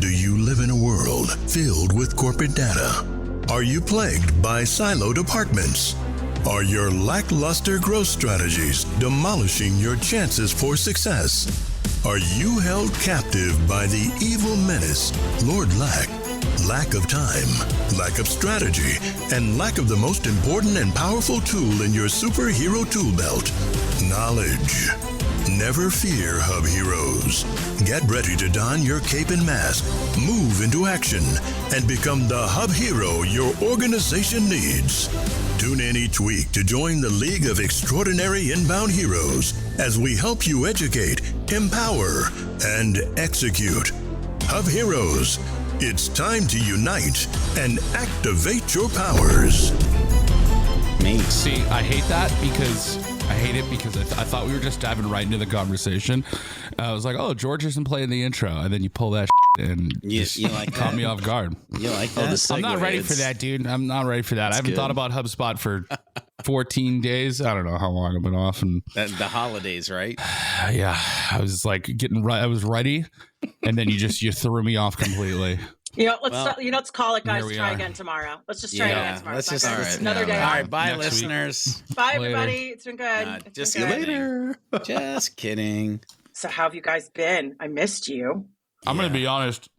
Do you live in a world filled with corporate data? Are you plagued by siloed departments? Are your lackluster growth strategies demolishing your chances for success? Are you held captive by the evil menace, Lord Lack? Lack of time, lack of strategy, and lack of the most important and powerful tool in your superhero tool belt, knowledge. Never fear, HubHeroes. Get ready to don your cape and mask, move into action, and become the Hub Hero your organization needs. Tune in each week to join the League of Extraordinary Inbound Heroes as we help you educate, empower, and execute. HubHeroes, it's time to unite and activate your powers. See, I hate it because I thought we were just diving right into the conversation. I was like, oh, George isn't playing the intro. And then you pull that and you like caught me off guard. You like that? I'm not ready for that, dude. I'm not ready for that. I haven't thought about HubSpot for 14 days. I don't know how long I've been off. And the holidays, right? Yeah. I was like getting right. I was ready. And then you threw me off completely. Let's call it, guys. Try again tomorrow. Let's just try it again tomorrow. Another day. All right, bye, listeners. Bye, everybody. It's been good. Just later. Just kidding. So, how have you guys been? I missed you. I'm gonna be honest.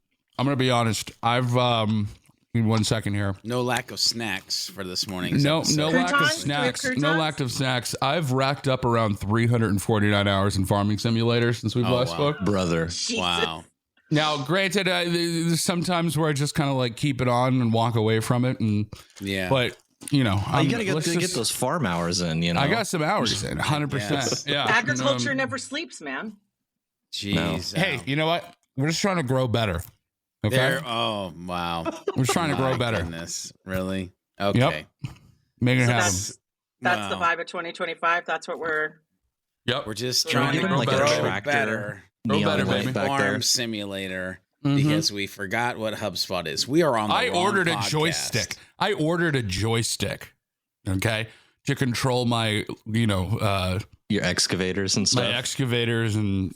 I've give me 1 second here. No lack of snacks for this morning. No lack of snacks. No lack of snacks. I've racked up around 349 hours in Farming Simulator since we've last spoke. Brother. Jesus. Wow. Now, granted, there's sometimes where I just kind of like keep it on and walk away from it, but you gotta get those farm hours in. I got some hours in, 100%. Yeah, agriculture never sleeps, man. Jeez. No. Hey, you know what? We're just trying to grow better. Okay. Oh wow. We're just trying to grow better. Goodness. Really? Okay. Yep. Make it happen. That's the vibe of 2025. That's what we're. Yep. We're just trying to grow better. Farm Simulator, because we forgot what HubSpot is. We are on the wrong ordered podcast. a joystick. I ordered a joystick, okay, to control my, your excavators and stuff. My excavators and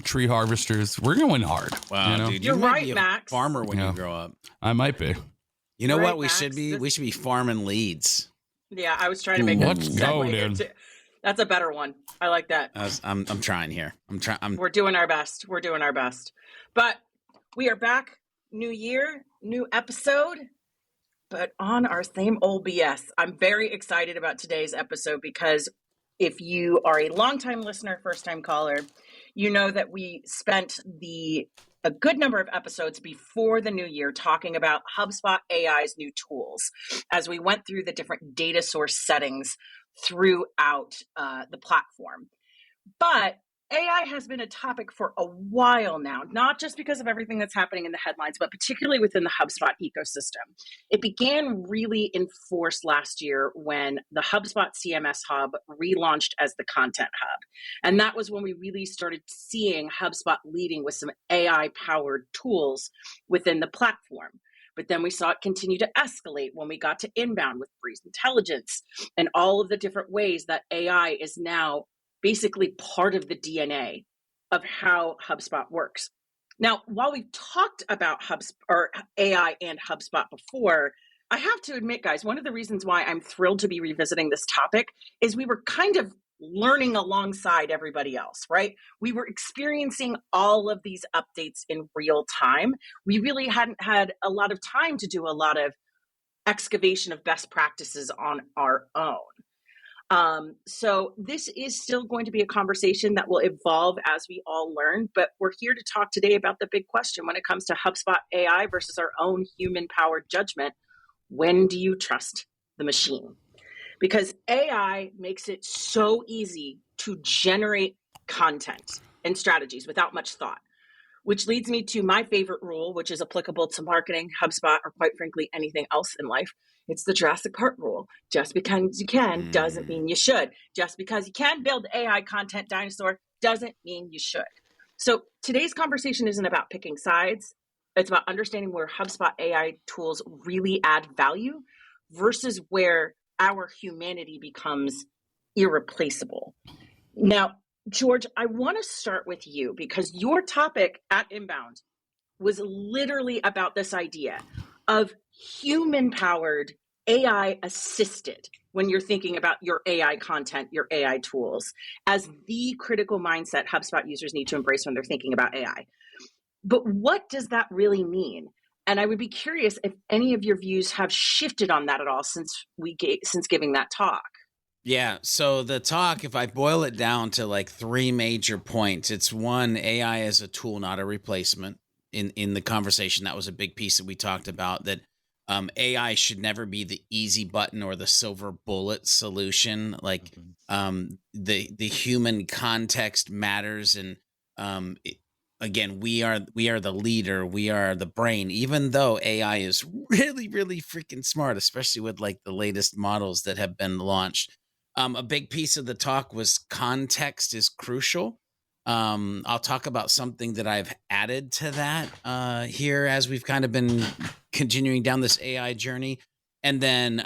tree harvesters. We're going hard. Wow, dude, you're right, Max. Farmer when you grow up. I might be. You know what? We should be. We should be farming leads. Yeah, I was trying to make Let's go, dude. That's a better one. I like that. I'm trying here. We're doing our best. But we are back. New year, new episode, but on our same old BS. I'm very excited about today's episode because if you are a longtime listener, first-time caller, you know that we spent a good number of episodes before the new year talking about HubSpot AI's new tools as we went through the different data source settings throughout the platform. But AI has been a topic for a while now, not just because of everything that's happening in the headlines, but particularly within the HubSpot ecosystem. It began really in force last year when the HubSpot CMS Hub relaunched as the Content Hub. And that was when we really started seeing HubSpot leading with some AI-powered tools within the platform. But then we saw it continue to escalate when we got to inbound with Breeze Intelligence and all of the different ways that AI is now basically part of the DNA of how HubSpot works. Now, while we've talked about AI and HubSpot before, I have to admit, guys, one of the reasons why I'm thrilled to be revisiting this topic is we were kind of learning alongside everybody else, right? We were experiencing all of these updates in real time. We really hadn't had a lot of time to do a lot of excavation of best practices on our own. So this is still going to be a conversation that will evolve as we all learn, but we're here to talk today about the big question when it comes to HubSpot AI versus our own human-powered judgment. When do you trust the machine? Because AI makes it so easy to generate content and strategies without much thought, which leads me to my favorite rule, which is applicable to marketing, HubSpot, or quite frankly, anything else in life. It's the Jurassic Park rule. Just because you can doesn't mean you should. Just because you can build AI content dinosaur doesn't mean you should. So today's conversation isn't about picking sides. It's about understanding where HubSpot AI tools really add value versus where our humanity becomes irreplaceable. Now, George, I want to start with you because your topic at Inbound was literally about this idea of human-powered, AI-assisted, when you're thinking about your AI content, your AI tools, as the critical mindset HubSpot users need to embrace when they're thinking about AI. But what does that really mean? And I would be curious if any of your views have shifted on that at all since giving that talk. Yeah. So the talk, if I boil it down to like 3 major points, it's one, AI as a tool, not a replacement. In the conversation, that was a big piece that we talked about, that AI should never be the easy button or the silver bullet solution. Like the human context matters. And again, we are the leader. We are the brain, even though AI is really, really freaking smart, especially with like the latest models that have been launched. A big piece of the talk was context is crucial. I'll talk about something that I've added to that here as we've kind of been continuing down this AI journey. And then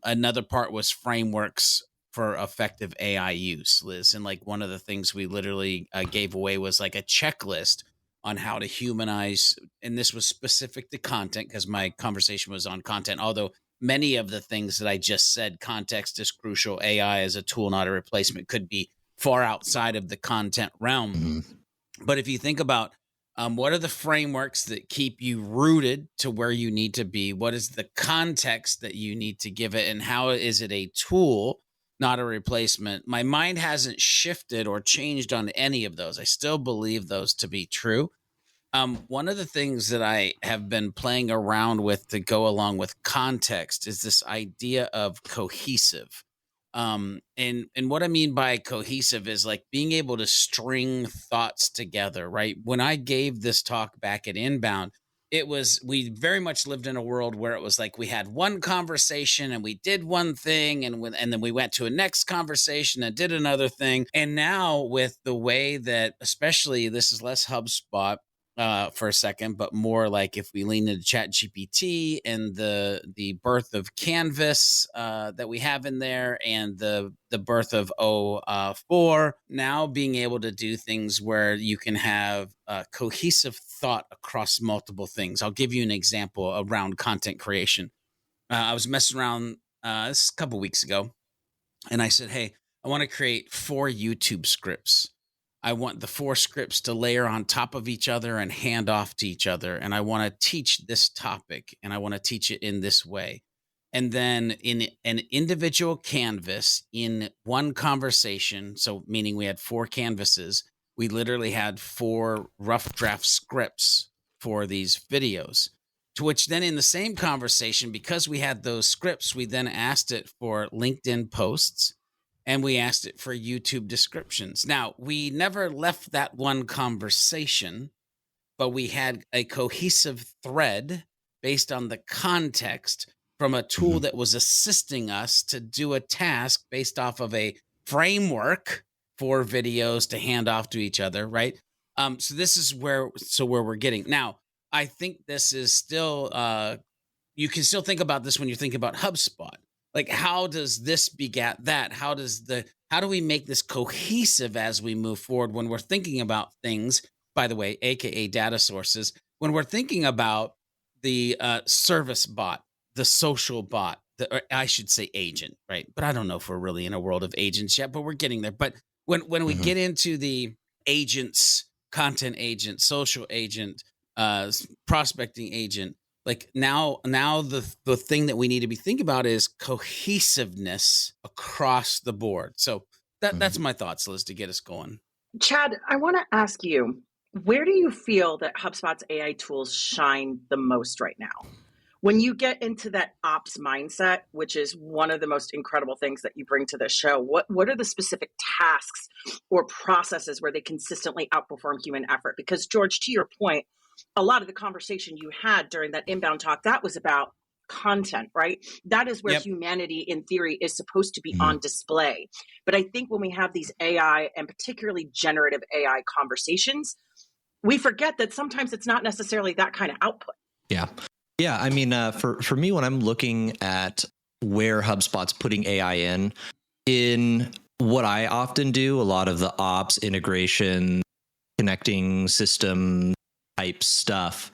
another part was frameworks for effective AI use, Liz. And like one of the things we literally gave away was like a checklist on how to humanize. And this was specific to content because my conversation was on content, although many of the things that I just said, context is crucial, AI as a tool, not a replacement, could be far outside of the content realm. But if you think about what are the frameworks that keep you rooted to where you need to be, what is the context that you need to give it, and how is it a tool, not a replacement? My mind hasn't shifted or changed on any of those. I still believe those to be true. One of the things that I have been playing around with to go along with context is this idea of cohesive. And what I mean by cohesive is like being able to string thoughts together, right? When I gave this talk back at Inbound, we very much lived in a world where it was like we had one conversation and we did one thing, and then we went to a next conversation and did another thing. And now with the way that, especially this is less HubSpot for a second, but more like if we lean into ChatGPT and the birth of Canvas that we have in there, and the birth of O4, now being able to do things where you can have cohesive thought across multiple things. I'll give you an example around content creation. I was messing around this a couple weeks ago, and I said, hey, I want to create 4 YouTube scripts. I want the 4 scripts to layer on top of each other and hand off to each other. And I want to teach this topic, and I want to teach it in this way. And then in an individual canvas in one conversation, so meaning we had 4 canvases, we literally had 4 rough draft scripts for these videos, to which then in the same conversation, because we had those scripts, we then asked it for LinkedIn posts, and we asked it for YouTube descriptions. Now, we never left that one conversation, but we had a cohesive thread based on the context from a tool that was assisting us to do a task based off of a framework for videos to hand off to each other, right? So this is where we're getting. Now, I think this is still, you can still think about this when you're thinking about HubSpot. Like, how does this begat that? How do we make this cohesive as we move forward when we're thinking about things, by the way, AKA data sources, when we're thinking about the service bot, the social bot, or I should say agent, right? But I don't know if we're really in a world of agents yet, but we're getting there. But when we get into the agents, content agent, social agent, prospecting agent, like now the thing that we need to be thinking about is cohesiveness across the board. So that's my thoughts, Liz, to get us going. Chad, I want to ask you, where do you feel that HubSpot's AI tools shine the most right now? When you get into that ops mindset, which is one of the most incredible things that you bring to the show, what are the specific tasks or processes where they consistently outperform human effort? Because George, to your point, a lot of the conversation you had during that Inbound talk, that was about content, right? That is where humanity in theory is supposed to be on display. But I think when we have these AI and particularly generative AI conversations, we forget that sometimes it's not necessarily that kind of output. Yeah. Yeah. I mean, for me, when I'm looking at where HubSpot's putting AI in what I often do, a lot of the ops integration, connecting system type stuff,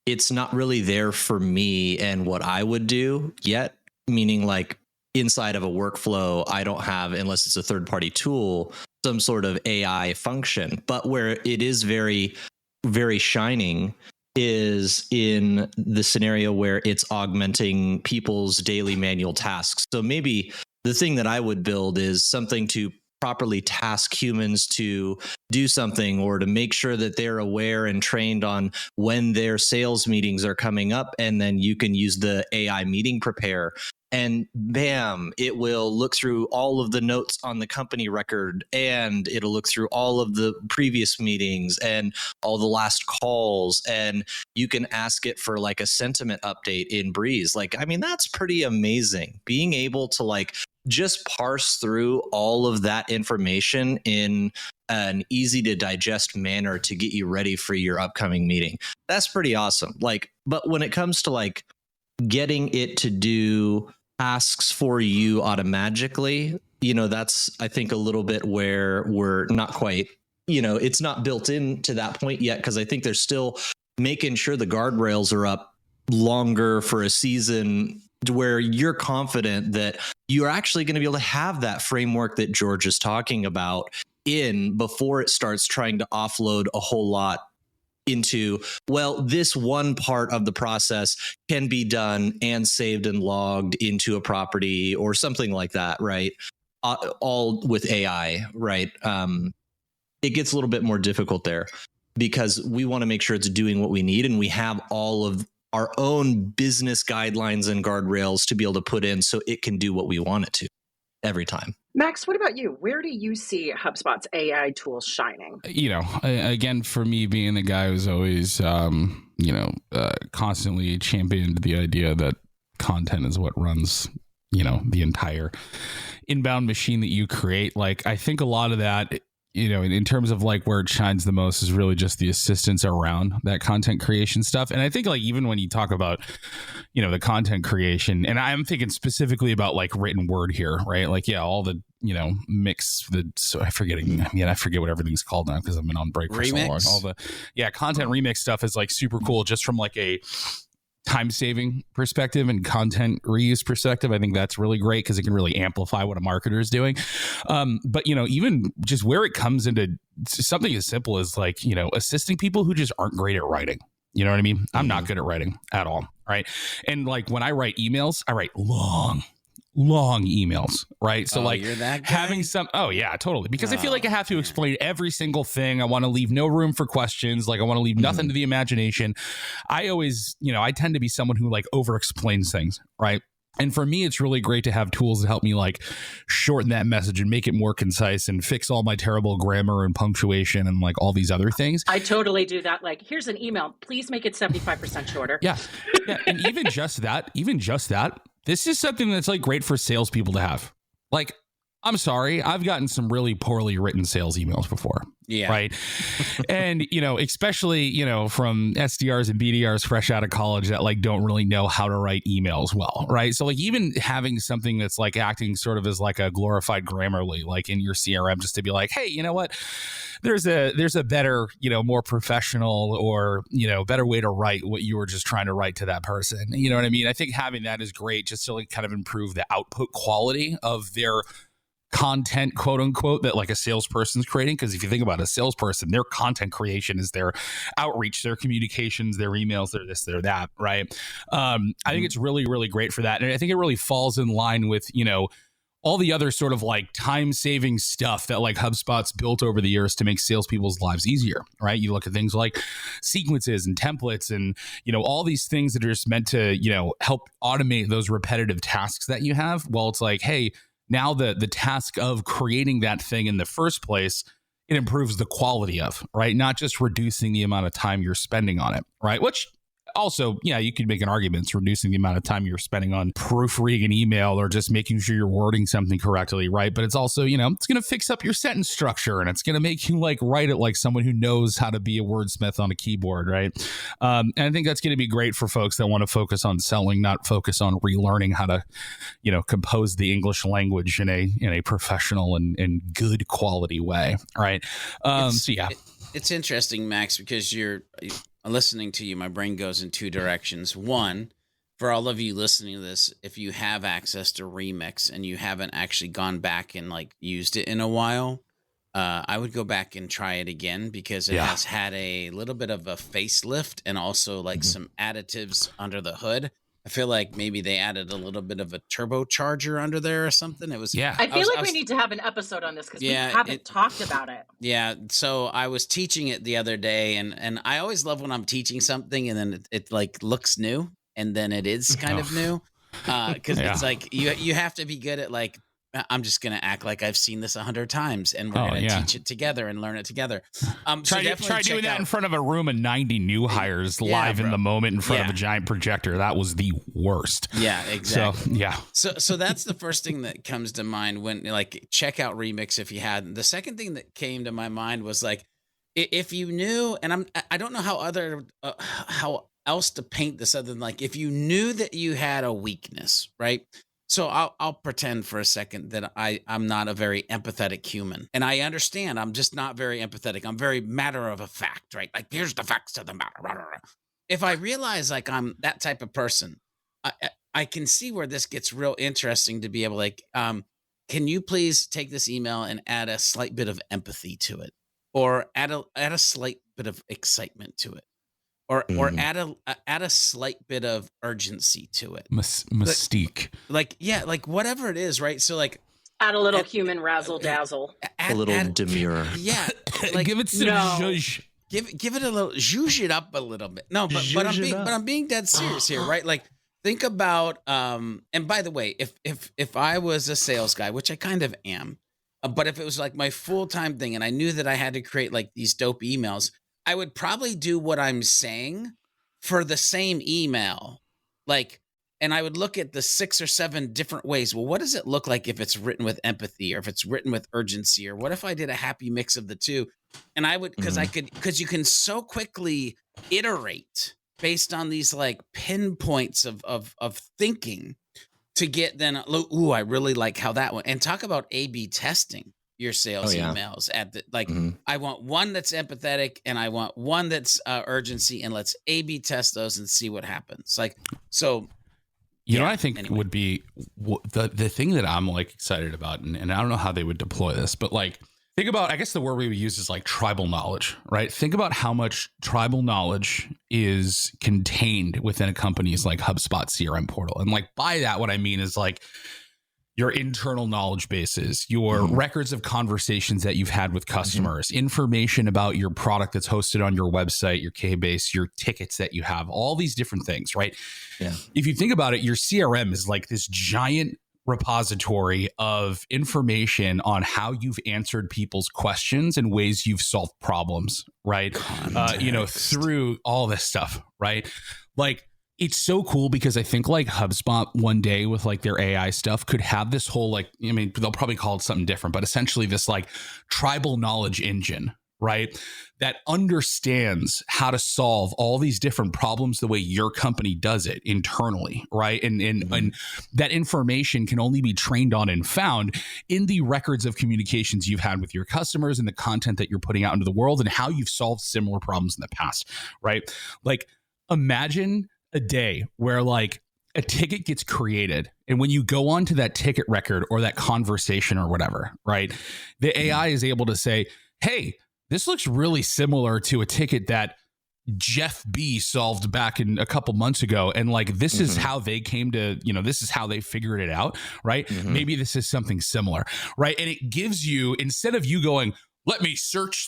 it's not really there for me and what I would do yet, meaning like inside of a workflow, I don't have, unless it's a third-party tool, some sort of AI function. But where it is very, very shining is in the scenario where it's augmenting people's daily manual tasks. So maybe the thing that I would build is something to properly task humans to do something, or to make sure that they're aware and trained on when their sales meetings are coming up. And then you can use the AI meeting prepare, and bam, it will look through all of the notes on the company record, and it'll look through all of the previous meetings and all the last calls. And you can ask it for like a sentiment update in Breeze. Like, I mean, that's pretty amazing. Being able to like just parse through all of that information in an easy to digest manner to get you ready for your upcoming meeting. That's pretty awesome. Like, but when it comes to like getting it to do tasks for you automatically, you know, that's, I think, a little bit where we're not quite, you know, it's not built into that point yet, because I think they're still making sure the guardrails are up longer for a season where you're confident that you're actually going to be able to have that framework that George is talking about in before it starts trying to offload a whole lot into, well, this one part of the process can be done and saved and logged into a property or something like that, right? All with AI, right? It gets a little bit more difficult there because we want to make sure it's doing what we need, and we have all of our own business guidelines and guardrails to be able to put in so it can do what we want it to every time. Max, what about you? Where do you see HubSpot's AI tools shining? You know, again, for me, being the guy who's always, constantly championed the idea that content is what runs, you know, the entire inbound machine that you create. Like, I think a lot of that, you know, in terms of like where it shines the most is really just the assistance around that content creation stuff. And I think like even when you talk about, you know, the content creation, and I'm thinking specifically about like written word here, right? Like, yeah, all the, you know, I forget what everything's called now because I've been on break for so long. All the, content remix stuff is like super cool just from like a time saving perspective and content reuse perspective. I think that's really great because it can really amplify what a marketer is doing. But, you know, even just where it comes into something as simple as like, you know, assisting people who just aren't great at writing. You know what I mean? I'm not good at writing at all. Right. And like when I write emails, I write long emails, right? So like you're that guy? Having some, totally. Because I feel like I have to explain every single thing. I want to leave no room for questions. Like I want to leave nothing to the imagination. I always, you know, I tend to be someone who like over explains things, right? And for me, it's really great to have tools that help me like shorten that message and make it more concise and fix all my terrible grammar and punctuation and like all these other things. I totally do that. Like, here's an email. Please make it 75% shorter. Yeah. And even just that, this is something that's like great for salespeople to have. Like, I'm sorry, I've gotten some really poorly written sales emails before. Yeah. Right. And, you know, especially, you know, from SDRs and BDRs fresh out of college that like don't really know how to write emails well. Right. So like even having something that's like acting sort of as like a glorified Grammarly, like in your CRM, just to be like, hey, you know what, there's a better, you know, more professional or, you know, better way to write what you were just trying to write to that person. You know what I mean? I think having that is great just to like kind of improve the output quality of their content, quote unquote, that like a salesperson's creating. Because if you think about a salesperson, their content creation is their outreach, their communications, their emails, their this, their that, right? I think it's really, really great for that. And I think it really falls in line with, you know, all the other sort of like time-saving stuff that like HubSpot's built over the years to make salespeople's lives easier, right? You look at things like sequences and templates and, you know, all these things that are just meant to, you know, help automate those repetitive tasks that you have. Well, it's like, hey, now the task of creating that thing in the first place, it improves the quality of, right? Not just reducing the amount of time you're spending on it, right? Which also, yeah, you could make an argument it's reducing the amount of time you're spending on proofreading an email or just making sure you're wording something correctly, right? But it's also, you know, it's going to fix up your sentence structure and it's going to make you like write it like someone who knows how to be a wordsmith on a keyboard, right? And I think that's going to be great for folks that want to focus on selling, not focus on relearning how to, you know, compose the English language in a professional and good quality way, right? It's interesting, Max, because you're listening to you, my brain goes in two directions. One, for all of you listening to this, if you have access to Remix and you haven't actually gone back and like used it in a while, I would go back and try it again because it has had a little bit of a facelift and also like some additives under the hood. I feel like maybe they added a little bit of a turbocharger under there or something. It was I feel like we need to have an episode on this because we haven't talked about it. Yeah. So I was teaching it the other day, and I always love when I'm teaching something and then it like looks new and then it is kind of new. Because it's like you have to be good at like, I'm just going to act like I've seen this 100 times and we're going to teach it together and learn it together. Try doing that in front of a room of 90 new hires live in the moment in front of a giant projector. That was the worst. Yeah, exactly. So that's the first thing that comes to mind when like check out Remix if you hadn't. The second thing that came to my mind was like, if you knew, and I don't know how else to paint this other than like, if you knew that you had a weakness, right? So I'll pretend for a second that I'm not a very empathetic human. And I understand I'm just not very empathetic. I'm very matter of a fact, right? Like, here's the facts of the matter. If I realize like I'm that type of person, I can see where this gets real interesting to be able like, can you please take this email and add a slight bit of empathy to it? Or add a slight bit of excitement to it? Or add a slight bit of urgency to it. Mystique. Like whatever it is, right? So like add a little human razzle dazzle. A little demure. Yeah. Like, give it some zhuzh. Give it a little zhuzh it up a little bit. No, but I'm being dead serious here, right? Like think about and by the way, if I was a sales guy, which I kind of am, but if it was like my full-time thing and I knew that I had to create like these dope emails, I would probably do what I'm saying for the same email. Like, and I would look at the 6 or 7 different ways. Well, what does it look like if it's written with empathy or if it's written with urgency? Or what if I did a happy mix of the two? And I would, because you can so quickly iterate based on these like pinpoints of thinking to get then, ooh, I really like how that went. And talk about A/B testing your sales emails at the like I want one that's empathetic and I want one that's urgency, and let's A/B test those and see what happens. Like, so you know what I think would be the thing that I'm like excited about, and I don't know how they would deploy this, but like think about, I guess the word we would use is like tribal knowledge, right? Think about how much tribal knowledge is contained within a company's like HubSpot CRM portal. And like by that, what I mean is like your internal knowledge bases, your records of conversations that you've had with customers, information about your product that's hosted on your website, your K-base, your tickets that you have, all these different things, right? Yeah. If you think about it, your CRM is like this giant repository of information on how you've answered people's questions and ways you've solved problems, right? Through all this stuff, right? Like, it's so cool because I think like HubSpot one day with like their AI stuff could have this whole like, I mean, they'll probably call it something different, but essentially this like tribal knowledge engine, right? That understands how to solve all these different problems the way your company does it internally, right? And that information can only be trained on and found in the records of communications you've had with your customers and the content that you're putting out into the world and how you've solved similar problems in the past, right? Like imagine a day where like a ticket gets created and when you go onto that ticket record or that conversation or whatever, right? The AI is able to say, hey, this looks really similar to a ticket that Jeff B solved back in a couple months ago. And like, this is how they came to, this is how they figured it out, right? Maybe this is something similar, right? And it gives you, instead of you going, let me search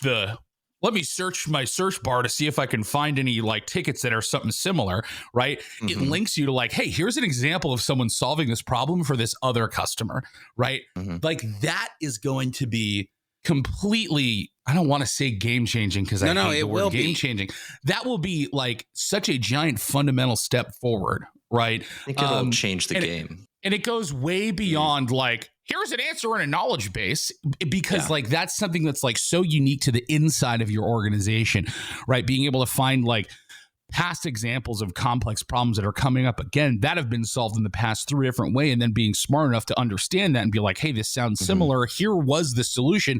my search bar to see if I can find any like tickets that are something similar, right? It links you to like, hey, here's an example of someone solving this problem for this other customer, right? Like that is going to be completely, I don't want to say game changing because I hate the word game changing. That will be like such a giant fundamental step forward, right? I think it'll change the game. And it goes way beyond like, here's an answer in a knowledge base, because like that's something that's like so unique to the inside of your organization, right? Being able to find like past examples of complex problems that are coming up again that have been solved in the past through a different way, and then being smart enough to understand that and be like, hey, this sounds similar. Here was the solution,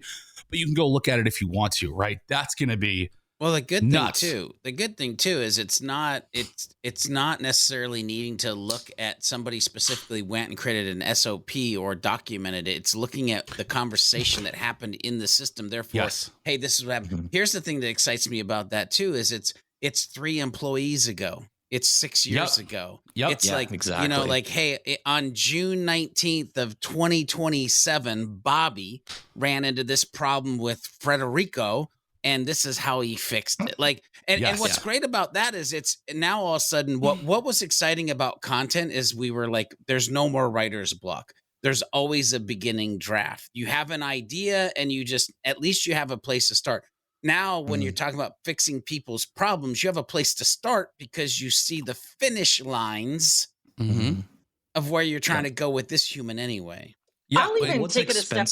but you can go look at it if you want to, right? That's going to be Well, the good thing too is it's not necessarily needing to look at somebody specifically went and created an SOP or documented it. It's looking at the conversation that happened in the system. Therefore, hey, this is what happened. Mm-hmm. Here's the thing that excites me about that too is it's 3 employees ago. It's 6 years ago. Yep. It's exactly. Like, hey, on June 19th of 2027, Bobby ran into this problem with Frederico, and this is how he fixed it. Like, and what's great about that is it's now all of a sudden what was exciting about content is we were like, there's no more writer's block. There's always a beginning draft. You have an idea and at least you have a place to start. Now, when you're talking about fixing people's problems, you have a place to start because you see the finish lines of where you're trying to go with this human anyway. Yeah, I'll even take it a step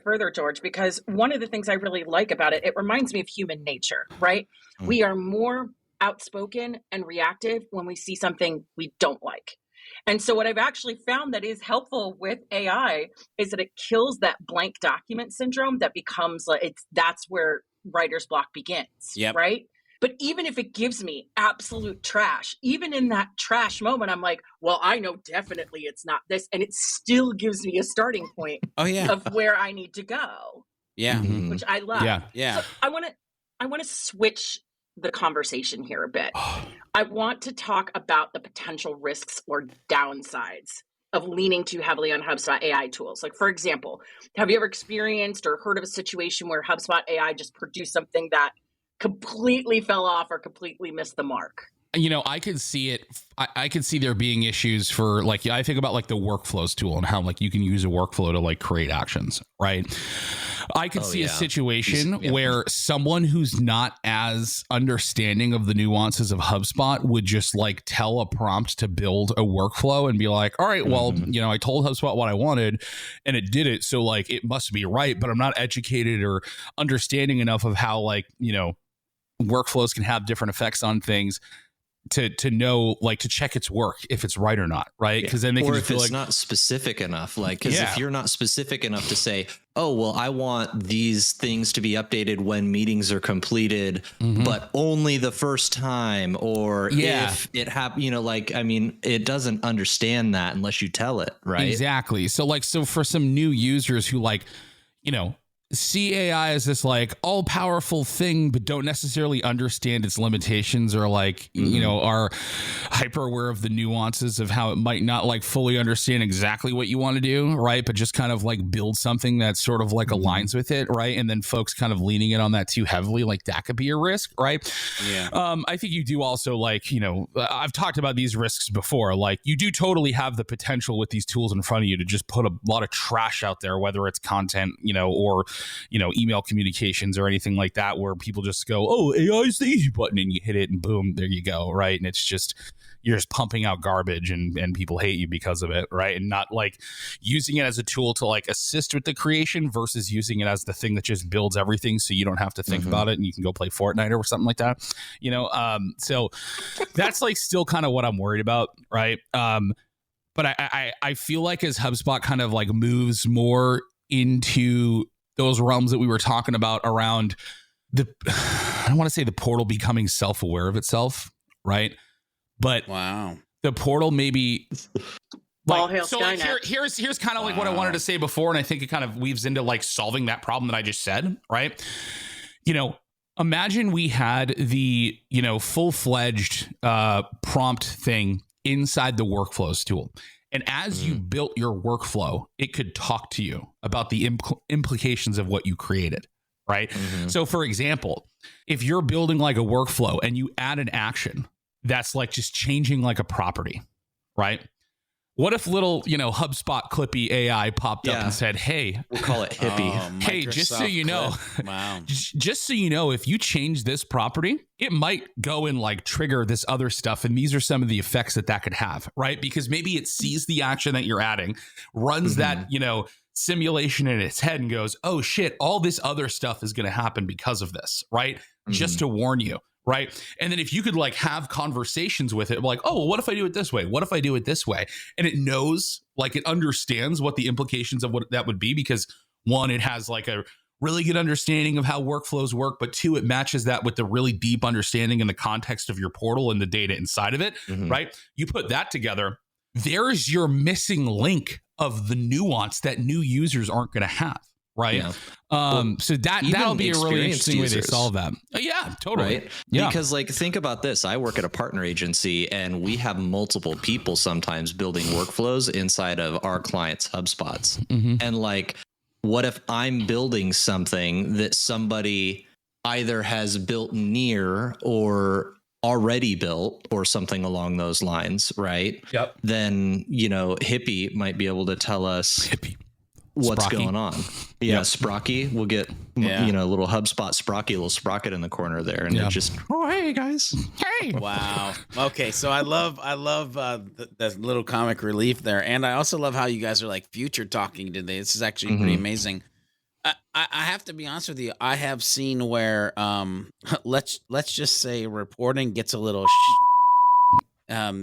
further, George, because one of the things I really like about it, it reminds me of human nature, right? We are more outspoken and reactive when we see something we don't like. And so what I've actually found that is helpful with AI is that it kills that blank document syndrome that becomes like that's where writer's block begins, right? But even if it gives me absolute trash, even in that trash moment, I'm like, well, I know definitely it's not this. And it still gives me a starting point of where I need to go. Yeah. Which I love. Yeah. So I want to switch the conversation here a bit. I want to talk about the potential risks or downsides of leaning too heavily on HubSpot AI tools. Like, for example, have you ever experienced or heard of a situation where HubSpot AI just produced something that completely fell off or completely missed the mark? I could see it. I could see there being issues for I think about the workflows tool and how you can use a workflow to create actions, right? I could see a situation where someone who's not as understanding of the nuances of HubSpot would just tell a prompt to build a workflow and be like, all right, well, I told HubSpot what I wanted and it did it. So it must be right, but I'm not educated or understanding enough of how workflows can have different effects on things to know, to check its work if it's right or not, right? Because then they can if it's not specific enough, because if you're not specific enough to say, oh, well, I want these things to be updated when meetings are completed, but only the first time, or if it happened, it doesn't understand that unless you tell it, right? Exactly. So for some new users who see AI as this all powerful thing, but don't necessarily understand its limitations or are hyper aware of the nuances of how it might not fully understand exactly what you want to do. Right. But just kind of build something that sort of aligns with it. Right. And then folks kind of leaning in on that too heavily, that could be a risk. Right. Yeah. I think you do also I've talked about these risks before. You do totally have the potential with these tools in front of you to just put a lot of trash out there, whether it's content, or email communications or anything like that, where people just go, oh, AI is the easy button, and you hit it and boom, there you go. Right. And it's just, you're just pumping out garbage and people hate you because of it. Right. And not using it as a tool to assist with the creation versus using it as the thing that just builds everything. So you don't have to think about it and you can go play Fortnite or something like that. So that's still kind of what I'm worried about. Right. But I feel like as HubSpot kind of moves more into those realms that we were talking about around I don't want to say the portal becoming self-aware of itself, right? But the portal maybe here's kind of what I wanted to say before, and I think it kind of weaves into solving that problem that I just said, right? Imagine we had the full-fledged prompt thing inside the workflows tool. And as you built your workflow, it could talk to you about the implications of what you created, right? So for example, if you're building a workflow and you add an action that's just changing a property, right? What if little, HubSpot Clippy AI popped up and said, hey, we'll call it Hippie. Hey, just so you know, just so you know, if you change this property, it might go and trigger this other stuff. And these are some of the effects that could have, right? Because maybe it sees the action that you're adding, runs that, simulation in its head and goes, oh shit, all this other stuff is going to happen because of this, right? Just to warn you. Right. And then if you could have conversations with it, oh, well, what if I do it this way? What if I do it this way? And it knows, it understands what the implications of what that would be, because one, it has a really good understanding of how workflows work, but 2, it matches that with the really deep understanding in the context of your portal and the data inside of it, right? You put that together, there's your missing link of the nuance that new users aren't going to have. Right. Yeah. So that'll be a really interesting way to solve that. Yeah, totally. Right. Yeah. Because think about this. I work at a partner agency and we have multiple people sometimes building workflows inside of our clients' HubSpots. And what if I'm building something that somebody either has built near or already built or something along those lines, right? Yep. Then, Hippie might be able to tell us what's Sprocky. Going on. Yeah. Sprocky. We'll get, a little HubSpot Sprocky, a little sprocket in the corner there. And it just, oh, hey guys. Hey. Wow. Okay. So I love the little comic relief there. And I also love how you guys are future talking today. This is actually pretty amazing. I have to be honest with you. I have seen where, let's just say reporting gets a little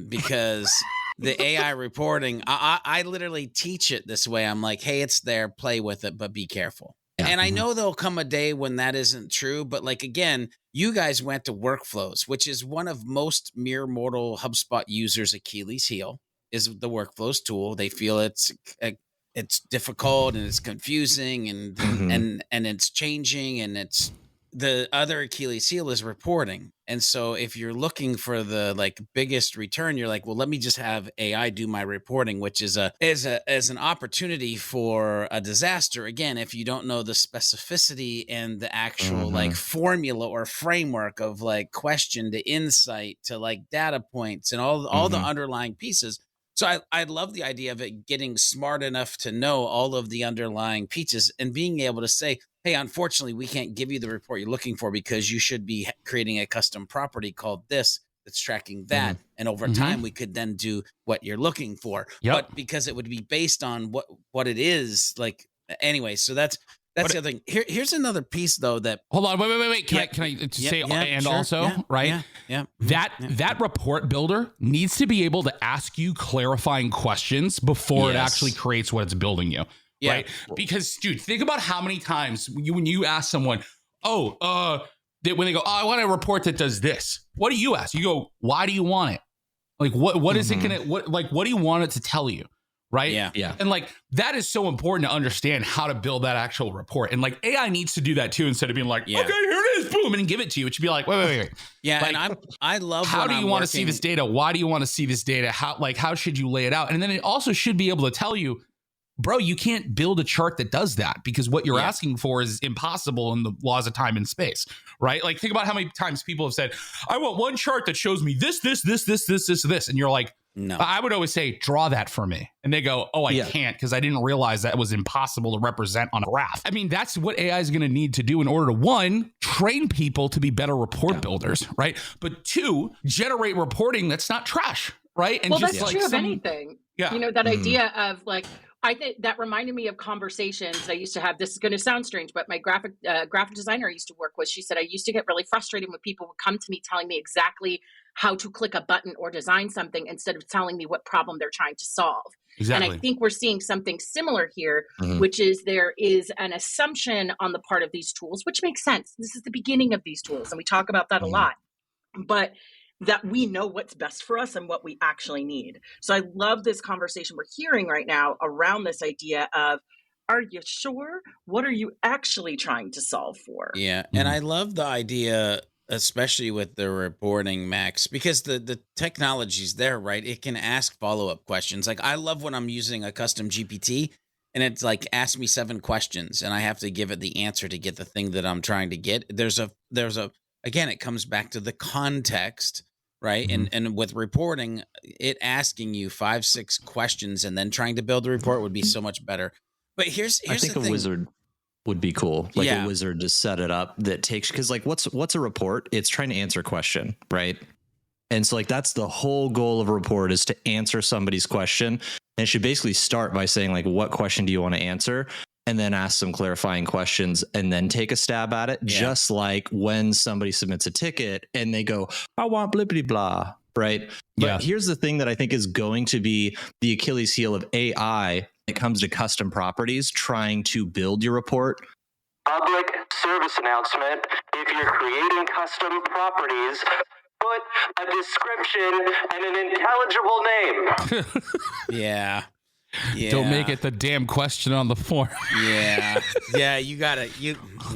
because the AI reporting, I literally teach it this way. I'm like, hey, it's there, play with it, but be careful. Yeah. And I know there'll come a day when that isn't true. But again, you guys went to workflows, which is one of most mere mortal HubSpot users' Achilles heel, is the workflows tool. They feel it's difficult and it's confusing and it's changing, and it's the other Achilles heel is reporting. And so if you're looking for the biggest return, you're well, let me just have AI do my reporting, which is an opportunity for a disaster. Again, if you don't know the specificity and the actual formula or framework of question to insight to data points and all the underlying pieces. So I love the idea of it getting smart enough to know all of the underlying pieces and being able to say, hey, unfortunately, we can't give you the report you're looking for because you should be creating a custom property called this that's tracking that. And over time, we could then do what you're looking for. But because it would be based on what it is anyway. So that's the other thing. Here's another piece, though, that... Hold on, wait. Can I say and sure. Also, right? Yeah. That report builder needs to be able to ask you clarifying questions before it actually creates what it's building you, right? Because, dude, think about how many times when you ask someone, when they go, I want a report that does this. What do you ask? You go, why do you want it? What is it going to... What do you want it to tell you? Right. Yeah. And that is so important to understand how to build that actual report. And AI needs to do that too, instead of being okay, here it is, boom, and give it to you. It should be wait. Yeah. And I love how do you want to see this data? Why do you want to see this data? How should you lay it out? And then it also should be able to tell you, bro, you can't build a chart that does that because what you're asking for is impossible in the laws of time and space, right? Think about how many times people have said, I want one chart that shows me this. And you're like, no, I would always say, draw that for me. And they go, oh, I can't because I didn't realize that was impossible to represent on a graph. I mean, that's what AI is going to need to do in order to, 1, train people to be better report builders, right? But 2, generate reporting that's not trash, right? And that's true of anything. Yeah. That idea of I think that reminded me of conversations I used to have. This is going to sound strange, but my graphic designer I used to work with, she said, I used to get really frustrated when people would come to me telling me exactly how to click a button or design something instead of telling me what problem they're trying to solve. Exactly. And I think we're seeing something similar here, which is there is an assumption on the part of these tools, which makes sense. This is the beginning of these tools, and we talk about that a lot. But that we know what's best for us and what we actually need. So I love this conversation we're hearing right now around this idea of, are you sure? What are you actually trying to solve for? Yeah. And I love the idea, especially with the reporting, Max, because the technology's there, right? It can ask follow-up questions. I love when I'm using a custom GPT and it's ask me 7 questions and I have to give it the answer to get the thing that I'm trying to get. Again, it comes back to the context, right? And with reporting, it asking you 5-6 questions and then trying to build a report would be so much better. But here's I think the thing. A wizard would be cool. A wizard to set it up that takes, because what's a report? It's trying to answer a question, right? And so that's the whole goal of a report, is to answer somebody's question. And it should basically start by saying what question do you want to answer? And then ask some clarifying questions and then take a stab at it. Yeah. Just like when somebody submits a ticket and they go, I want blah, blah, blah, right? But here's the thing that I think is going to be the Achilles heel of AI when it comes to custom properties, trying to build your report. Public service announcement. If you're creating custom properties, put a description and an intelligible name. Yeah. Don't make it the damn question on the form. Yeah,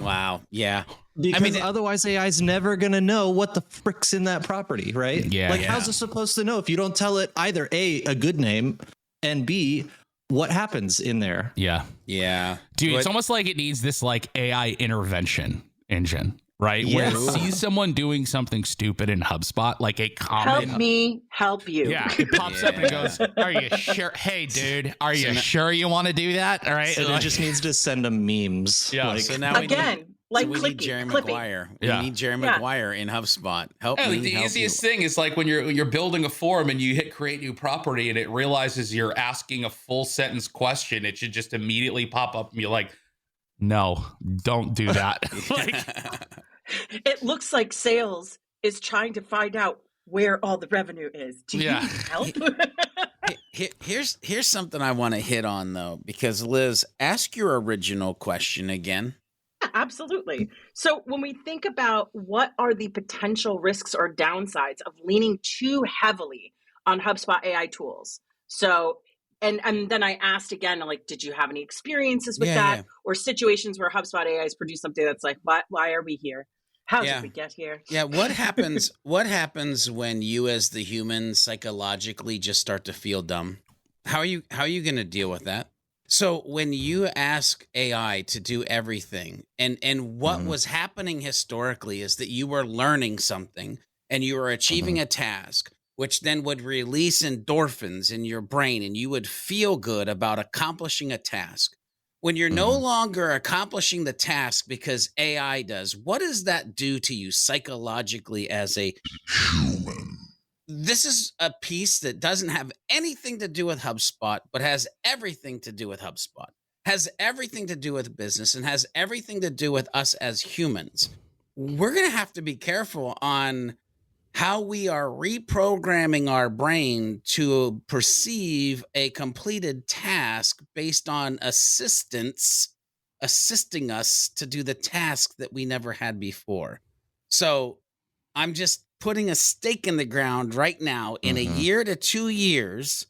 wow. Yeah. Because otherwise AI's never going to know what the frick's in that property, right? Yeah. How's it supposed to know if you don't tell it either a good name, and B, what happens in there? Yeah. Dude, it's almost like it needs this like AI intervention engine, right? Yeah. Where it sees someone doing something stupid in HubSpot, like a comment. Help me help you. Yeah, it pops up and goes, are you sure? Hey, dude, are you sure you want to do that? All right. So it just needs to send them memes. Yeah. So now we need Jerry Maguire. We need Jerry Maguire in HubSpot. The easiest thing is like when you're building a form and you hit create new property and it realizes you're asking a full sentence question, it should just immediately pop up and be like, no, don't do that. It looks like sales is trying to find out where all the revenue is. Do you need help? Here's something I want to hit on though, because Liz, ask your original question again. Absolutely. So when we think about what are the potential risks or downsides of leaning too heavily on HubSpot AI tools? So, and then I asked again, like, did you have any experiences with that or situations where HubSpot AI has produced something that's like, why are we here? How did we get here? Yeah. What happens when you as the human psychologically just start to feel dumb? How are you going to deal with that? So when you ask AI to do everything, and what was happening historically is that you were learning something and you were achieving a task, which then would release endorphins in your brain and you would feel good about accomplishing a task. When you're no longer accomplishing the task because AI does, what does that do to you psychologically as a human? This is a piece that doesn't have anything to do with HubSpot, but has everything to do with HubSpot, has everything to do with business, and has everything to do with us as humans. We're going to have to be careful on how we are reprogramming our brain to perceive a completed task based on assistance assisting us to do the task that we never had before. So I'm just putting a stake in the ground right now in a year to 2 years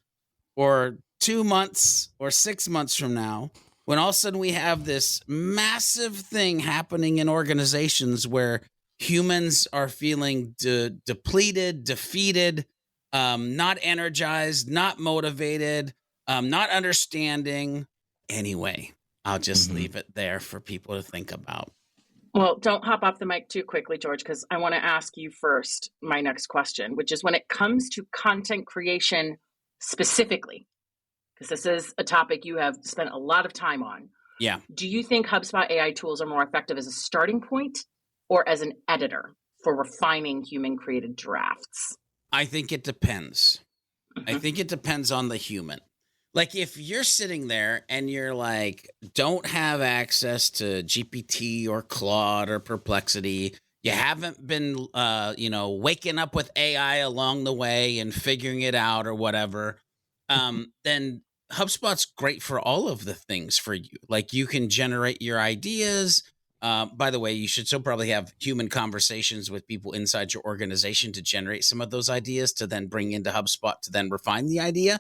or 2 months or 6 months from now, when all of a sudden we have this massive thing happening in organizations where humans are feeling depleted, defeated, not energized, not motivated, not understanding. Anyway, I'll just leave it there for people to think about. Well, don't hop off the mic too quickly, George, because I want to ask you first my next question, which is when it comes to content creation specifically, because this is a topic you have spent a lot of time on. Yeah. Do you think HubSpot AI tools are more effective as a starting point or as an editor for refining human-created drafts? I think it depends. I think it depends on the human. Like if you're sitting there and you're like, don't have access to GPT or Claude or Perplexity, you haven't been, waking up with AI along the way and figuring it out or whatever, then HubSpot's great for all of the things for you. Like you can generate your ideas. By the way, you should still probably have human conversations with people inside your organization to generate some of those ideas to then bring into HubSpot to then refine the idea.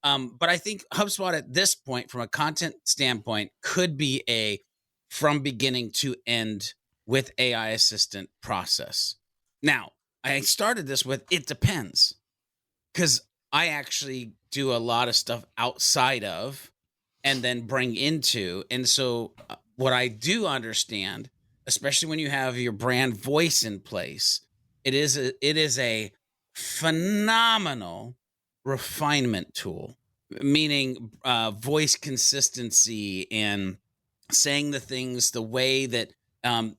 But I think HubSpot at this point, from a content standpoint, could be a from beginning to end with AI assistant process. Now, I started this with it depends, because I actually do a lot of stuff outside of and then bring into. And so what I do understand, especially when you have your brand voice in place, it is a phenomenal refinement tool, meaning voice consistency and saying the things the way that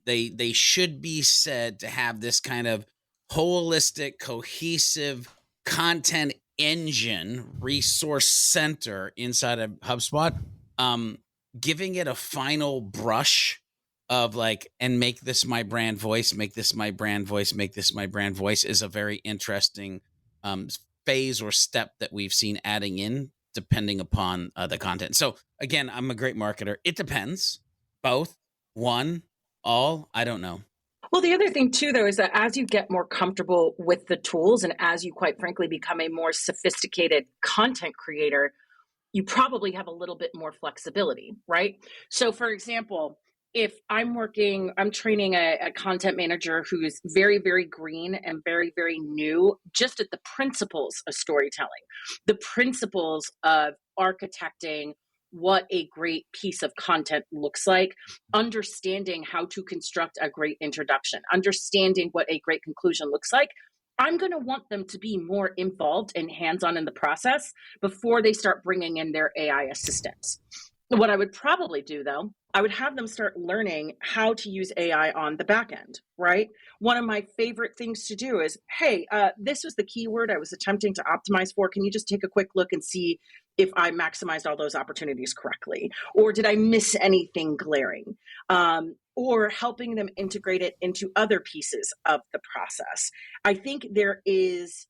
they should be said, to have this kind of holistic, cohesive content engine, resource center inside of HubSpot, giving it a final brush of like, and make this my brand voice, make this my brand voice, make this my brand voice, is a very interesting phase or step that we've seen adding in depending upon the content. So again, I'm a great marketer. It depends both. one, all, I don't know. Well, the other thing too, though, is that as you get more comfortable with the tools and as you quite frankly become a more sophisticated content creator, you probably have a little bit more flexibility, right? So for example, if I'm training a content manager who's very, very green and very, very new, just at the principles of storytelling, the principles of architecting what a great piece of content looks like, understanding how to construct a great introduction, understanding what a great conclusion looks like, I'm going to want them to be more involved and hands-on in the process before they start bringing in their AI assistants. What I would probably do, though, I would have them start learning how to use AI on the back end, right? One of my favorite things to do is, hey, this was the keyword I was attempting to optimize for. Can you just take a quick look and see if I maximized all those opportunities correctly? Or did I miss anything glaring? Or helping them integrate it into other pieces of the process. I think there is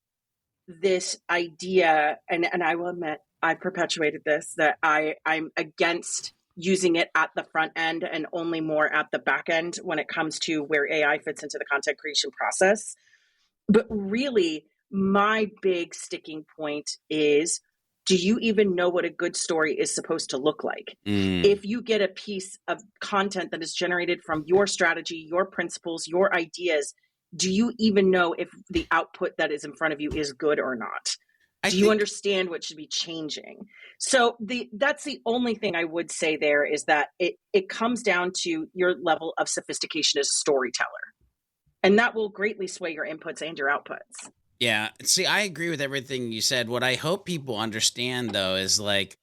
this idea, and I will admit, I perpetuated this, that I'm against using it at the front end and only more at the back end when it comes to where AI fits into the content creation process. But really, my big sticking point is, do you even know what a good story is supposed to look like? If you get a piece of content that is generated from your strategy, your principles, your ideas, do you even know if the output that is in front of you is good or not? Do you understand what should be changing? So that's the only thing I would say there, is that it comes down to your level of sophistication as a storyteller. And that will greatly sway your inputs and your outputs. Yeah. See, I agree with everything you said. What I hope people understand, though, is like,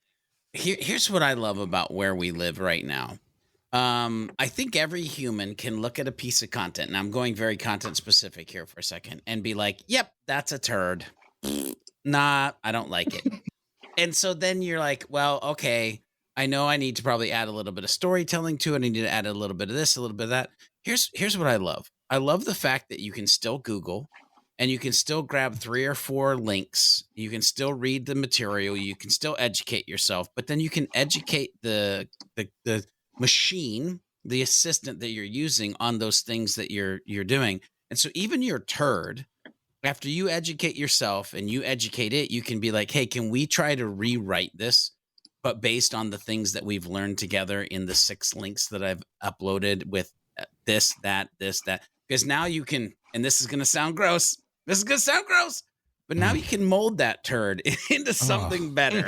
here's what I love about where we live right now. I think every human can look at a piece of content, and I'm going very content specific here for a second, and be like, yep, that's a turd. Nah, I don't like it. And so then you're like, well, okay, I know I need to probably add a little bit of storytelling to it. I need to add a little bit of this, a little bit of that. Here's what I love. I love the fact that you can still Google, and you can still grab 3 or 4 links. You can still read the material. You can still educate yourself, but then you can educate the machine, the assistant that you're using on those things that you're doing. And so even your turd, after you educate yourself and you educate it, you can be like, hey, can we try to rewrite this, but based on the things that we've learned together in the 6 links that I've uploaded with this, that. Because now you can, and this is going to sound gross. But now you can mold that turd into something better.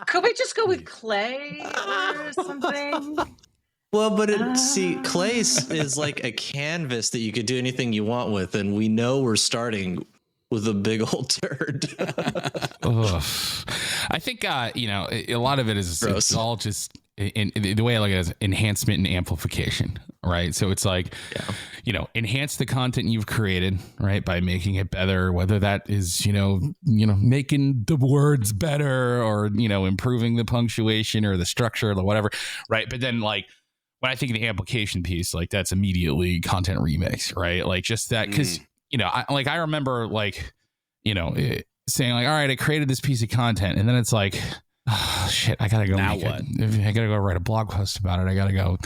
Could we just go with clay or something? Well, but clay is like a canvas that you could do anything you want with, and we know we're starting with a big old turd. I think a lot of it is it's all just in the way I look at it is enhancement and amplification, right? So it's like, enhance the content you've created, right, by making it better, whether that is, making the words better or, improving the punctuation or the structure or whatever, right? But then like, when I think of the amplification piece, like that's immediately content remix, right? Like just that, because, I remember like, saying like, all right, I created this piece of content, and then it's like, oh, shit, I gotta go. I gotta go write a blog post about it. I gotta go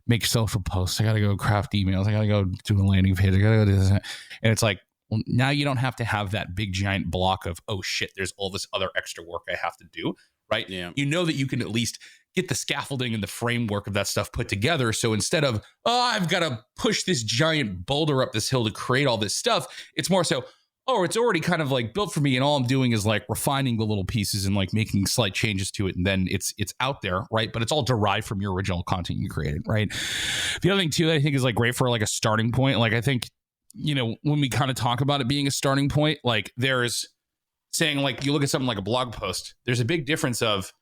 make social posts. I gotta go craft emails. I gotta go do a landing page. I gotta go do this. And it's like, well, now you don't have to have that big giant block of, oh shit, there's all this other extra work I have to do, right? Yeah. You know that you can at least get the scaffolding and the framework of that stuff put together. So instead of, I've got to push this giant boulder up this hill to create all this stuff, it's more so, it's already kind of like built for me, and all I'm doing is like refining the little pieces and like making slight changes to it, and then it's out there, right? But it's all derived from your original content you created, right? The other thing too that I think is like great for like a starting point, like I think, when we kind of talk about it being a starting point, like there's saying like you look at something like a blog post, there's a big difference of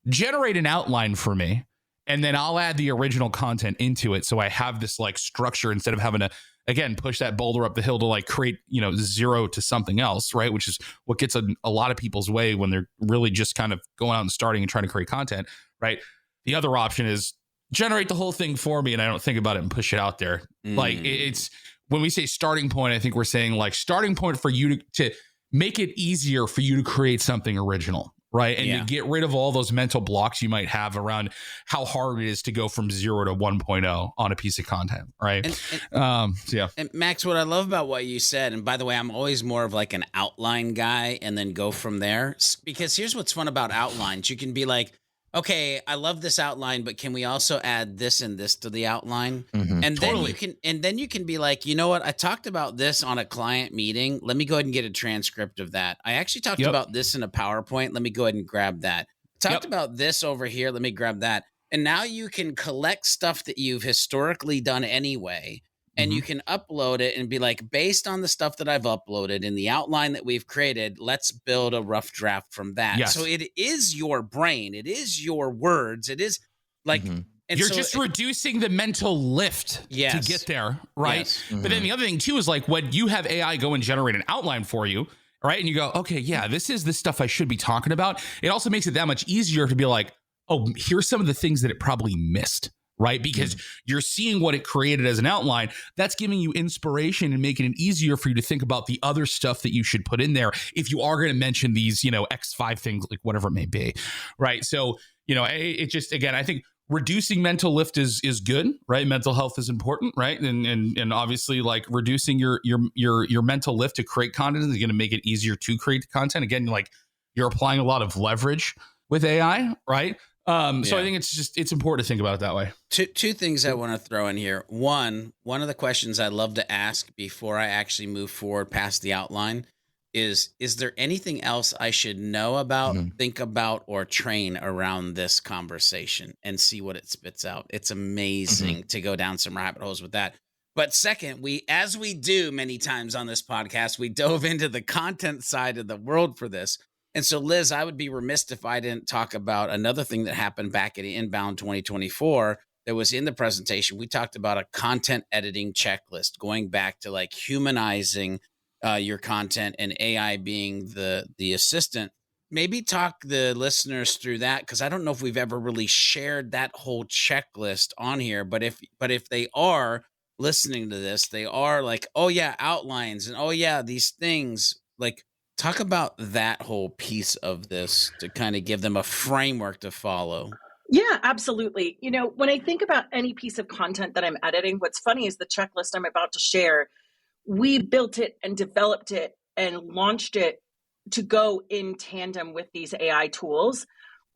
generate an outline for me, and then I'll add the original content into it. So I have this like structure instead of having to, again, push that boulder up the hill to like create, 0 to something else, right? Which is what gets a lot of people's way when they're really just kind of going out and starting and trying to create content, right? The other option is generate the whole thing for me, and I don't think about it and push it out there. Like it's, when we say starting point, I think we're saying like starting point for you to make it easier for you to create something original, right? And you get rid of all those mental blocks you might have around how hard it is to go from 0 to 1.0 on a piece of content, right? And Max, what I love about what you said, and by the way, I'm always more of like an outline guy and then go from there, because here's what's fun about outlines. You can be like, okay, I love this outline, but can we also add this and this to the outline? And then you can be like, you know what? I talked about this on a client meeting. Let me go ahead and get a transcript of that. I actually talked about this in a PowerPoint. Let me go ahead and grab that. Talked about this over here. Let me grab that. And now you can collect stuff that you've historically done anyway, and you can upload it and be like, based on the stuff that I've uploaded in the outline that we've created, let's build a rough draft from that. Yes. So it is your brain. It is your words. It is like, and you're just reducing the mental lift to get there, right? Yes. But then the other thing too is like when you have AI go and generate an outline for you, right? And you go, okay, yeah, this is the stuff I should be talking about. It also makes it that much easier to be like, oh, here's some of the things that it probably missed. Right? Because you're seeing what it created as an outline. That's giving you inspiration and making it easier for you to think about the other stuff that you should put in there if you are going to mention these, X5 things, like whatever it may be. Right. So, it just, again, I think reducing mental lift is good, right? Mental health is important, right? And obviously like reducing your mental lift to create content is going to make it easier to create content. Again, like you're applying a lot of leverage with AI, right? So I think it's important to think about it that way. Two things I want to throw in here. One of the questions I love to ask before I actually move forward past the outline is there anything else I should know about, think about, or train around this conversation, and see what it spits out? It's amazing to go down some rabbit holes with that. But second, as we do many times on this podcast, we dove into the content side of the world for this. And so, Liz, I would be remiss if I didn't talk about another thing that happened back at Inbound 2024 that was in the presentation. We talked about a content editing checklist, going back to like humanizing your content and AI being the assistant. Maybe talk the listeners through that, because I don't know if we've ever really shared that whole checklist on here. But if they are listening to this, they are like, oh yeah, outlines, and oh yeah, these things. Like, talk about that whole piece of this to kind of give them a framework to follow. Yeah, absolutely. When I think about any piece of content that I'm editing, what's funny is the checklist I'm about to share, we built it and developed it and launched it to go in tandem with these AI tools.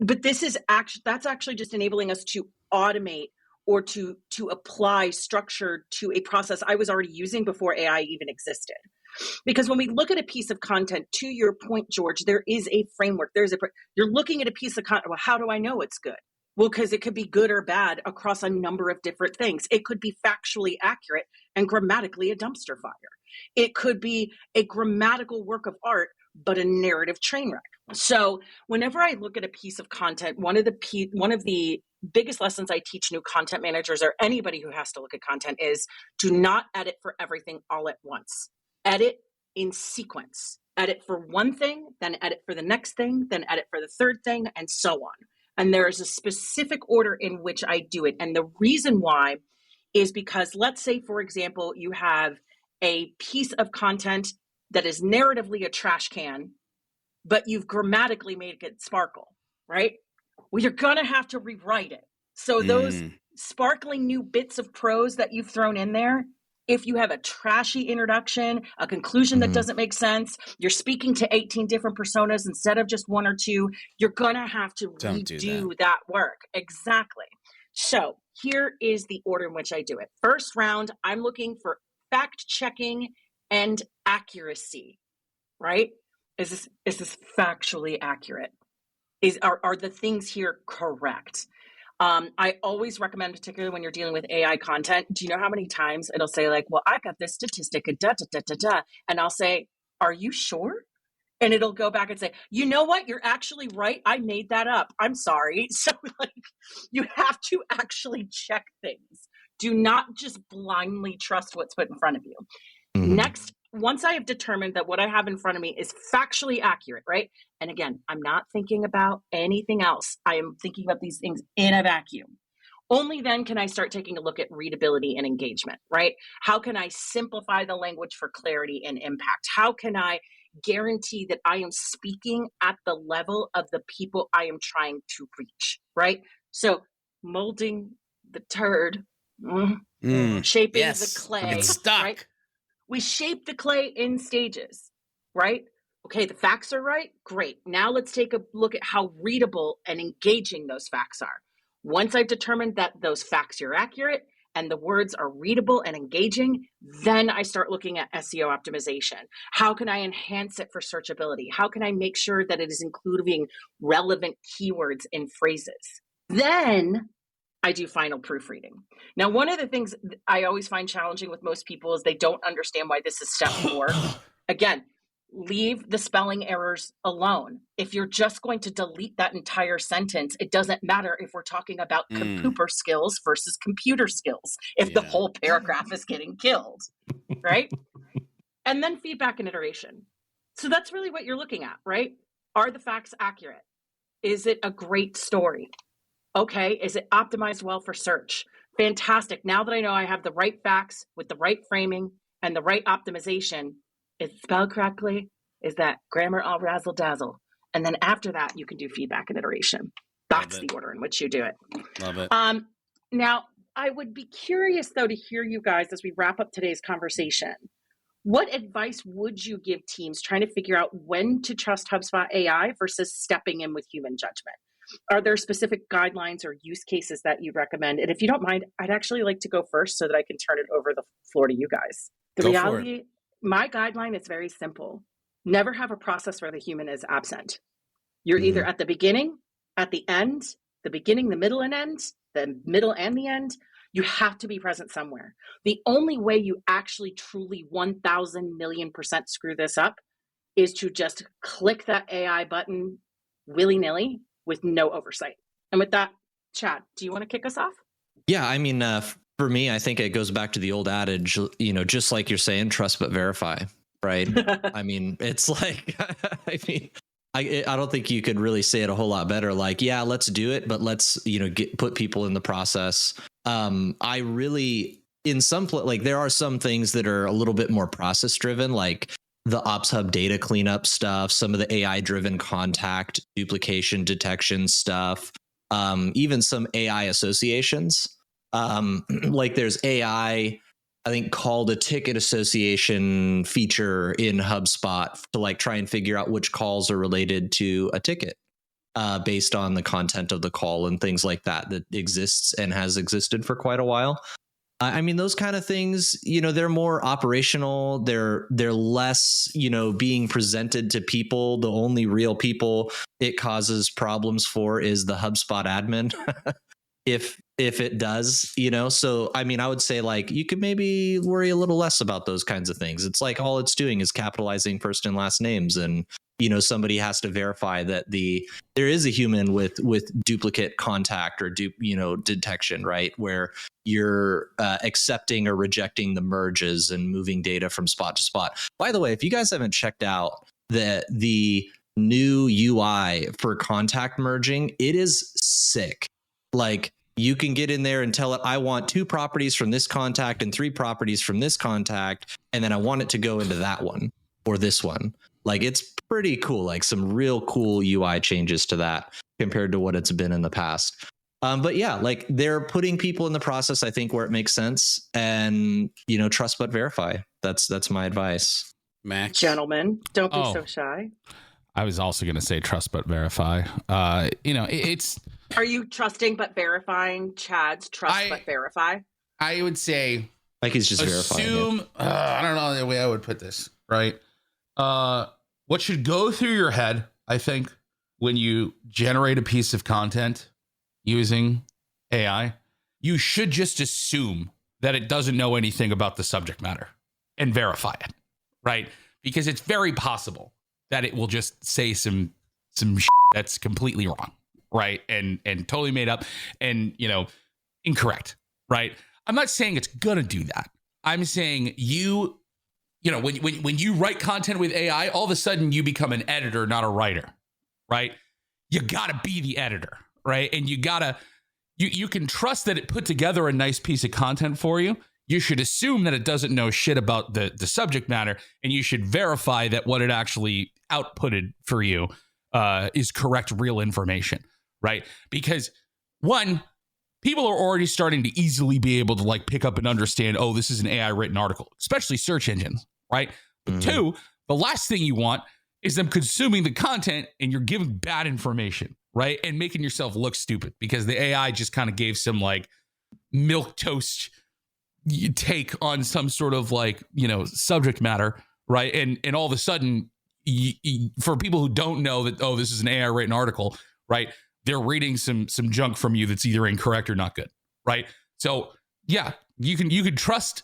But that's actually just enabling us to automate or to apply structure to a process I was already using before AI even existed. Because when we look at a piece of content, to your point, George, there is a framework. You're looking at a piece of content. Well, how do I know it's good? Well, because it could be good or bad across a number of different things. It could be factually accurate and grammatically a dumpster fire. It could be a grammatical work of art, but a narrative train wreck. So whenever I look at a piece of content, one of the biggest lessons I teach new content managers or anybody who has to look at content is do not edit for everything all at once. Edit in sequence. Edit for one thing, then edit for the next thing, then edit for the third thing, and so on. And there is a specific order in which I do it. And the reason why is because, let's say, for example, you have a piece of content that is narratively a trash can, but you've grammatically made it sparkle, right? Well, you're going to have to rewrite it. So those sparkling new bits of prose that you've thrown in there, if you have a trashy introduction, a conclusion that doesn't make sense, you're speaking to 18 different personas instead of just one or two, you're going to have to redo that work. Exactly. So here is the order in which I do it. First round, I'm looking for fact checking and accuracy, right? Is this factually accurate? Are the things here correct? I always recommend, particularly when you're dealing with AI content, do you know how many times it'll say like, well, I got this statistic, and I'll say, are you sure? And it'll go back and say, you know what? You're actually right. I made that up. I'm sorry. So like, you have to actually check things. Do not just blindly trust what's put in front of you. Next, once I have determined that what I have in front of me is factually accurate, right? And again, I'm not thinking about anything else. I am thinking about these things in a vacuum. Only then can I start taking a look at readability and engagement, right? How can I simplify the language for clarity and impact? How can I guarantee that I am speaking at the level of the people I am trying to reach, right? So molding the turd, shaping the clay, it's stuck. right? We shape the clay in stages, right? Okay, the facts are right. Great. Now let's take a look at how readable and engaging those facts are. Once I've determined that those facts are accurate and the words are readable and engaging, then I start looking at SEO optimization. How can I enhance it for searchability? How can I make sure that it is including relevant keywords and phrases? Then I do final proofreading. Now, one of the things I always find challenging with most people is they don't understand why this is step 4. Again, leave the spelling errors alone. If you're just going to delete that entire sentence, it doesn't matter if we're talking about computer skills versus computer skills, if the whole paragraph is getting killed, right? And then feedback and iteration. So that's really what you're looking at, right? Are the facts accurate? Is it a great story? Okay, is it optimized well for search? Fantastic. Now that I know I have the right facts with the right framing and the right optimization, is it spelled correctly? Is that grammar all razzle dazzle? And then after that, you can do feedback and iteration. That's the order in which you do it. Love it. Now, I would be curious, though, to hear you guys as we wrap up today's conversation. What advice would you give teams trying to figure out when to trust HubSpot AI versus stepping in with human judgment? Are there specific guidelines or use cases that you'd recommend? And if you don't mind, I'd actually like to go first so that I can turn it over the floor to you guys. The reality, my guideline is very simple. Never have a process where the human is absent. You're either at the beginning, at the end, the beginning, the middle and end, the middle and the end. You have to be present somewhere. The only way you actually truly 1,000 million% screw this up is to just click that AI button willy-nilly with no oversight. And with that, Chad, do you want to kick us off? Yeah, I mean, for me, I think it goes back to the old adage, just like you're saying, trust but verify, right? I mean, it's like, I don't think you could really say it a whole lot better. Like, yeah, let's do it, but let's, put people in the process. I really, in some, like there are some things that are a little bit more process driven, like the Ops Hub data cleanup stuff, some of the AI driven contact duplication detection stuff, even some AI associations. Like there's AI, I think called a ticket association feature in HubSpot to like try and figure out which calls are related to a ticket based on the content of the call and things like that exists and has existed for quite a while. I mean, those kind of things, they're more operational. They're less, being presented to people. The only real people it causes problems for is the HubSpot admin. if it does, so, I mean, I would say like, you could maybe worry a little less about those kinds of things. It's like all it's doing is capitalizing first and last names. And, somebody has to verify that there is a human with duplicate contact or detection, right? Where you're accepting or rejecting the merges and moving data from spot to spot. By the way, if you guys haven't checked out the new UI for contact merging, it is sick. Like you can get in there and tell it, I want 2 properties from this contact and 3 properties from this contact. And then I want it to go into that one or this one. Like it's pretty cool, like some real cool UI changes to that compared to what it's been in the past. But yeah, like they're putting people in the process, I think, where it makes sense, and trust but verify. That's my advice. Max, gentlemen, don't be so shy. I was also going to say trust but verify. It's. Are you trusting but verifying Chad's trust but verify? I would say like he's just verifying. I don't know the way I would put this. Right. What should go through your head, I think, when you generate a piece of content using AI, you should just assume that it doesn't know anything about the subject matter and verify it, right? Because it's very possible that it will just say some shit that's completely wrong, right? And totally made up and, incorrect, right? I'm not saying it's gonna do that. I'm saying when you write content with AI, all of a sudden you become an editor, not a writer, right? You gotta be the editor, right? And you gotta you can trust that it put together a nice piece of content for you. You should assume that it doesn't know shit about the subject matter, and you should verify that what it actually outputted for you is correct, real information, right? Because one, people are already starting to easily be able to like pick up and understand, oh, this is an AI written article, especially search engines, right? But two, the last thing you want is them consuming the content and you're giving bad information, right? And making yourself look stupid because the AI just kind of gave some like milquetoast take on some sort of like, subject matter, right? And all of a sudden, for people who don't know that, oh, this is an AI written article, right? They're reading some junk from you that's either incorrect or not good, right? So yeah, you can trust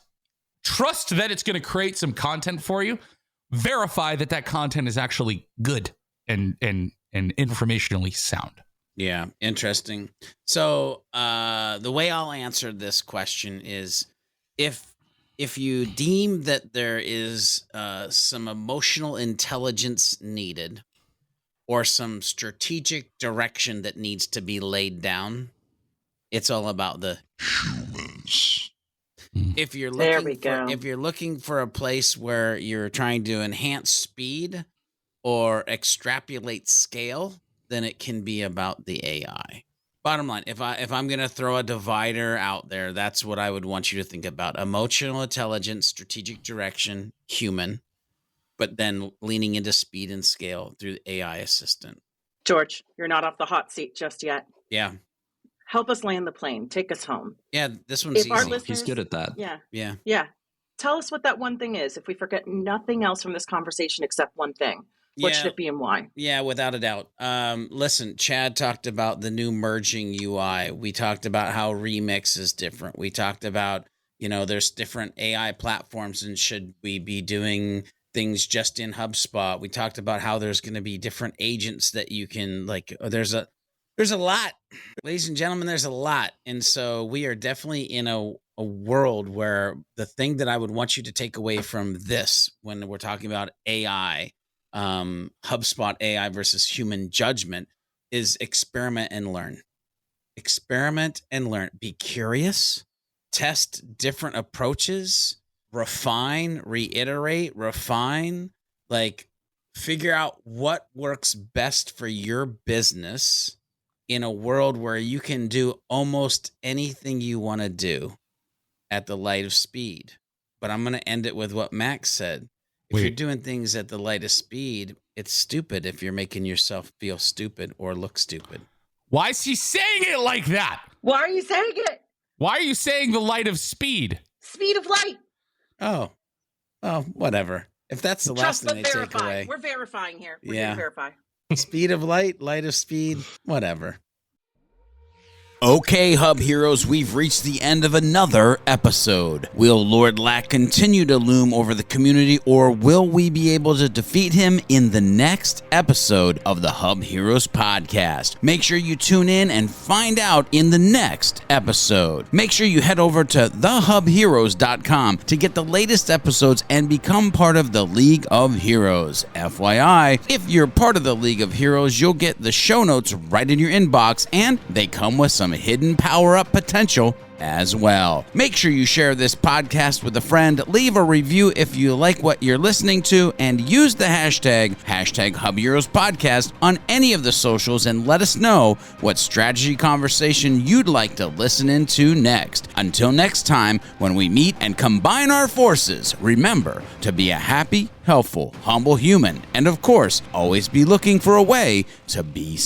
that it's going to create some content for you. Verify that content is actually good and informationally sound. Yeah, interesting. So the way I'll answer this question is if you deem that there is some emotional intelligence needed or some strategic direction that needs to be laid down, it's all about the humans. If you're looking for a place where you're trying to enhance speed or extrapolate scale, then it can be about the AI. Bottom line, if I'm going to throw a divider out there, that's what I would want you to think about. Emotional intelligence, strategic direction, human, but then leaning into speed and scale through the AI assistant. George, you're not off the hot seat just yet. Yeah. Help us land the plane. Take us home. Yeah, this one's easy. He's good at that. Yeah. Tell us what that one thing is. If we forget nothing else from this conversation except one thing, what should it be and why? Yeah, without a doubt. Listen, Chad talked about the new merging UI. We talked about how Remix is different. We talked about, there's different AI platforms and should we be doing things just in HubSpot. We talked about how there's going to be different agents that you can there's a lot, ladies and gentlemen, there's a lot. And so we are definitely in a world where the thing that I would want you to take away from this when we're talking about AI, HubSpot AI versus human judgment, is experiment and learn. Experiment and learn. Be curious, test different approaches, refine, reiterate, refine, figure out what works best for your business in a world where you can do almost anything you want to do at the light of speed. But I'm going to end it with what Max said. If you're doing things at the light of speed, it's stupid if you're making yourself feel stupid or look stupid. Why is he saying it like that? Why are you saying it? Why are you saying the light of speed? Speed of light. Oh, whatever. If that's the last thing they take away. We're verifying here. We're going to verify. Speed of light, light of speed, whatever. Okay, Hub Heroes, we've reached the end of another episode. Will Lord Lack continue to loom over the community, or will we be able to defeat him in the next episode of the Hub Heroes Podcast? Make sure you tune in and find out in the next episode. Make sure you head over to thehubheroes.com to get the latest episodes and become part of the League of Heroes. FYI, if you're part of the League of Heroes, you'll get the show notes right in your inbox, and they come with some hidden power-up potential as well. Make sure you share this podcast with a friend, leave a review if you like what you're listening to, and use the hashtag HubHeroes Podcast on any of the socials and let us know what strategy conversation you'd like to listen into next. Until next time, when we meet and combine our forces, remember to be a happy, helpful, humble human, and of course, always be looking for a way to be